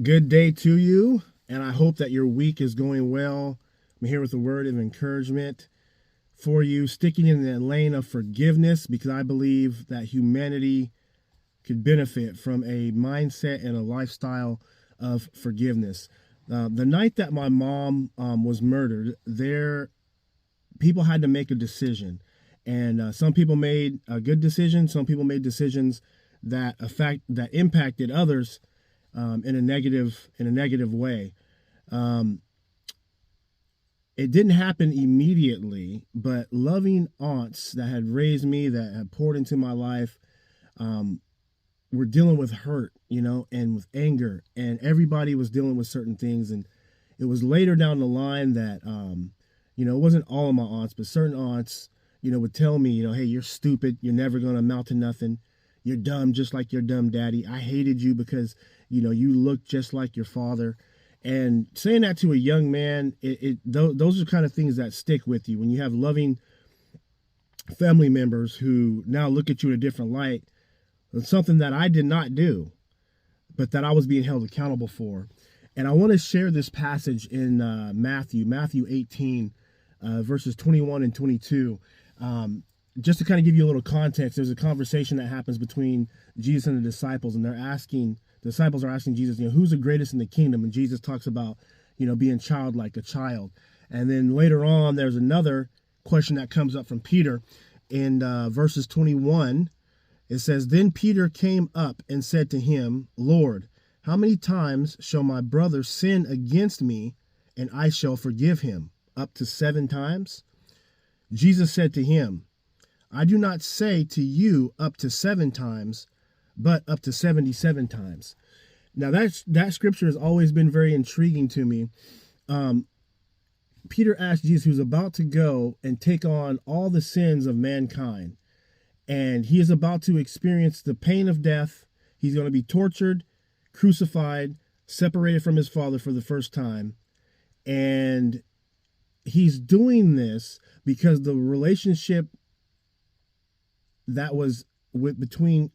Good day to you, and I hope that your week is going well. I'm here with a word of encouragement for you, sticking in the lane of forgiveness because I believe that humanity could benefit from a mindset and a lifestyle of forgiveness. The night that my mom was murdered, there people had to make a decision, and some people made a good decision. Some people made decisions that impacted others in a negative way. Um, it didn't happen immediately, but loving aunts that had raised me, that had poured into my life, um, were dealing with hurt, and with anger, and everybody was dealing with certain things. And it was later down the line that, it wasn't all of my aunts, but certain aunts, would tell me, hey, you're stupid. You're never going to amount to nothing. You're dumb, just like your dumb daddy. I hated you because, you look just like your father. And saying that to a young man, those are kind of things that stick with you when you have loving family members who now look at you in a different light. It's something that I did not do, but that I was being held accountable for. And I want to share this passage in Matthew 18, verses 21 and 22. Just to kind of give you a little context, there's a conversation that happens between Jesus and the disciples, and the disciples are asking Jesus, who's the greatest in the kingdom? And Jesus talks about, being childlike, a child. And then later on, there's another question that comes up from Peter in verses 21. It says, "Then Peter came up and said to him, Lord, how many times shall my brother sin against me, and I shall forgive him? Up to 7 times? Jesus said to him, I do not say to you up to 7 times, but up to 77 times. Now that scripture has always been very intriguing to me. Peter asked Jesus, who's about to go and take on all the sins of mankind. And he is about to experience the pain of death. He's going to be tortured, crucified, separated from his Father for the first time. And he's doing this because the relationship that was between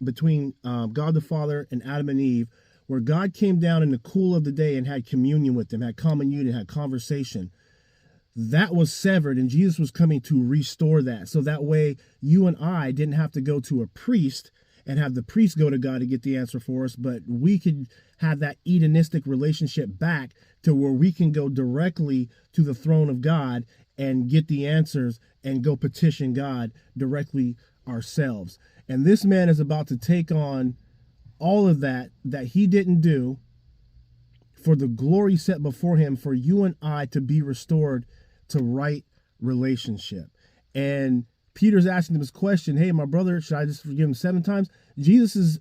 God the Father and Adam and Eve, where God came down in the cool of the day and had communion with them, had common union, had conversation, that was severed, and Jesus was coming to restore that. So that way you and I didn't have to go to a priest and have the priest go to God to get the answer for us, but we could have that Edenistic relationship back to where we can go directly to the throne of God and get the answers and go petition God directly ourselves. And this man is about to take on all of that he didn't do, for the glory set before him, for you and I to be restored to right relationship. And Peter's asking him this question, hey, my brother, should I just forgive him 7 times? Jesus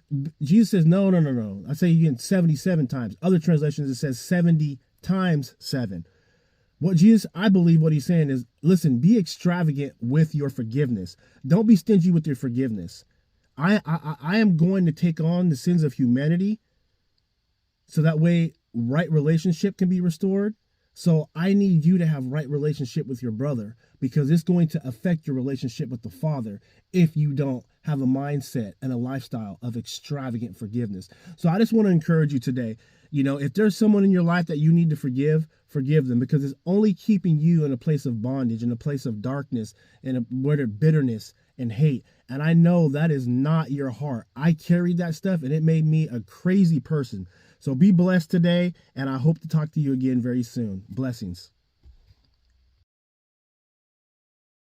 says, no. I say you get 77 times. Other translations, it says 70 times 7. I believe what he's saying is, listen, be extravagant with your forgiveness. Don't be stingy with your forgiveness. I am going to take on the sins of humanity so that way right relationship can be restored. So I need you to have right relationship with your brother, because it's going to affect your relationship with the Father if you don't have a mindset and a lifestyle of extravagant forgiveness. So I just want to encourage you today, if there's someone in your life that you need to forgive them, because it's only keeping you in a place of bondage, in a place of darkness, and where there's bitterness and hate. And I know that is not your heart. I carried that stuff, and it made me a crazy person. So be blessed today, and I hope to talk to you again very soon. Blessings.